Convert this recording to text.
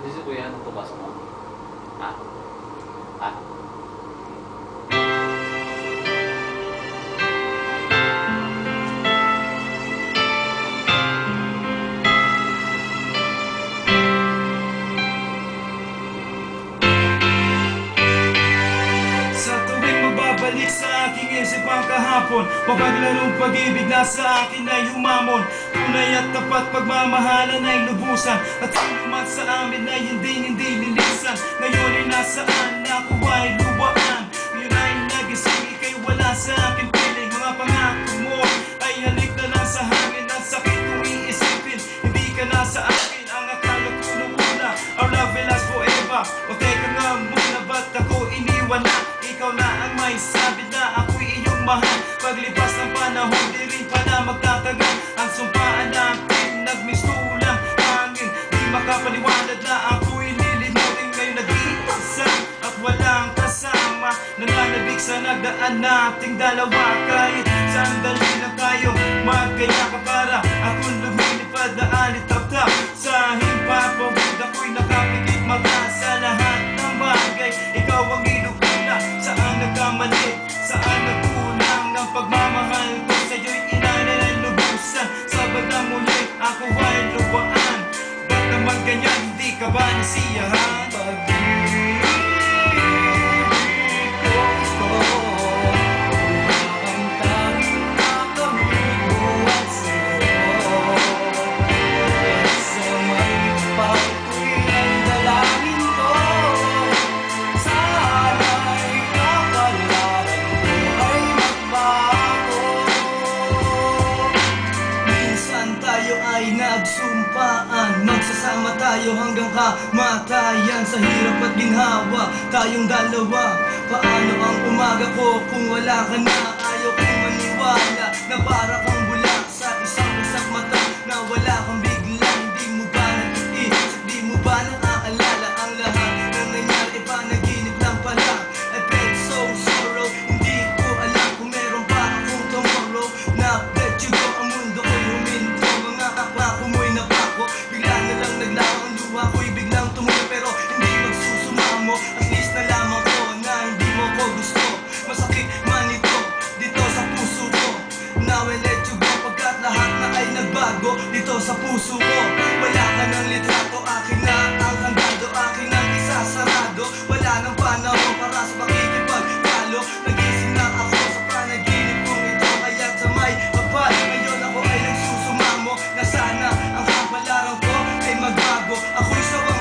Hindi si Kuya, natubas mo. Ha? Ha? Balik sa aking isip ang kahapon, mapaglarong pag-ibig na sa akin ay humamon. Tunay at tapat pagmamahalan ay lubusan, at sinumat sa amin ay hindi lilisan. Ngayon ay nasaan, ako ay luwaan. Ngayon ay nagising, ika'y wala sa akin piling. Mga pangako mo ay halik na lang sa hangin. Ang sakit kong iisipin, hindi ka na sa akin. Ang akala ko nung una, our love will last forever. O teka nga muna, ba't ako iniwan na? Ikaw na ang may sabi na ako'y iyong mahal. Paglipas ng panahon, di rin pala magtatagal. Ang sumpaan natin, nagmistulang hangin. Di makapaniwanag na ako'y lilimutin. Ngayon nag-iisa at walang kasama. Nananabik sa nagdaan nating dalawa. Kahit sandali lang tayo magkayakap para akong lumilipad na alitap-tap sa himpapawid. Ako'y nakapikit mata sa lahat ng bagay. Ikaw ang inukuna, saan nagkamali, saan nagkulang ng pagmamahal ko sa'yo'y inanay lubusan. Sa bandang muli ako ay luwaan. Ba't naman ganyan, hindi ka ba nasiyahan? Nagsumpaan, magsasama tayo hanggang kamatayan. Sa hirap at ginhawa, tayong dalawa. Paano ang umaga ko kung wala ka na? Ayaw kong maniwala na para kang bulak sa isang basak mata. Na wala kang biglang, di mo ba nag-iisip, di mo ba naaalala ang lahat na nangyari, panaginip lang pala. I felt so sorrow, hindi ko alam kung meron pa akong tomorrow. Na let you go, ang mundo ko'y huminto. Mga akla mo'y napako, bigla na lang naglaho ang luha ko'y biglang tumuloy. Pero hindi magsusumamo, at least nalaman ko na hindi mo ko gusto. Masakit man ito, dito sa puso ko. Now I let you go, pagkat lahat na ay nagbago dito sa puso ko. Wala ka ng litrato, akin na ang handado, akin ang isasarado. Wala nang panahon para sa pakikipagtalo. Nagising na ako sa panaginip kong ito, kaya't sa may kapal ngayon ako ay nagsusumamo na sana ang kapalaran ko ay magbago. Ako'y sawa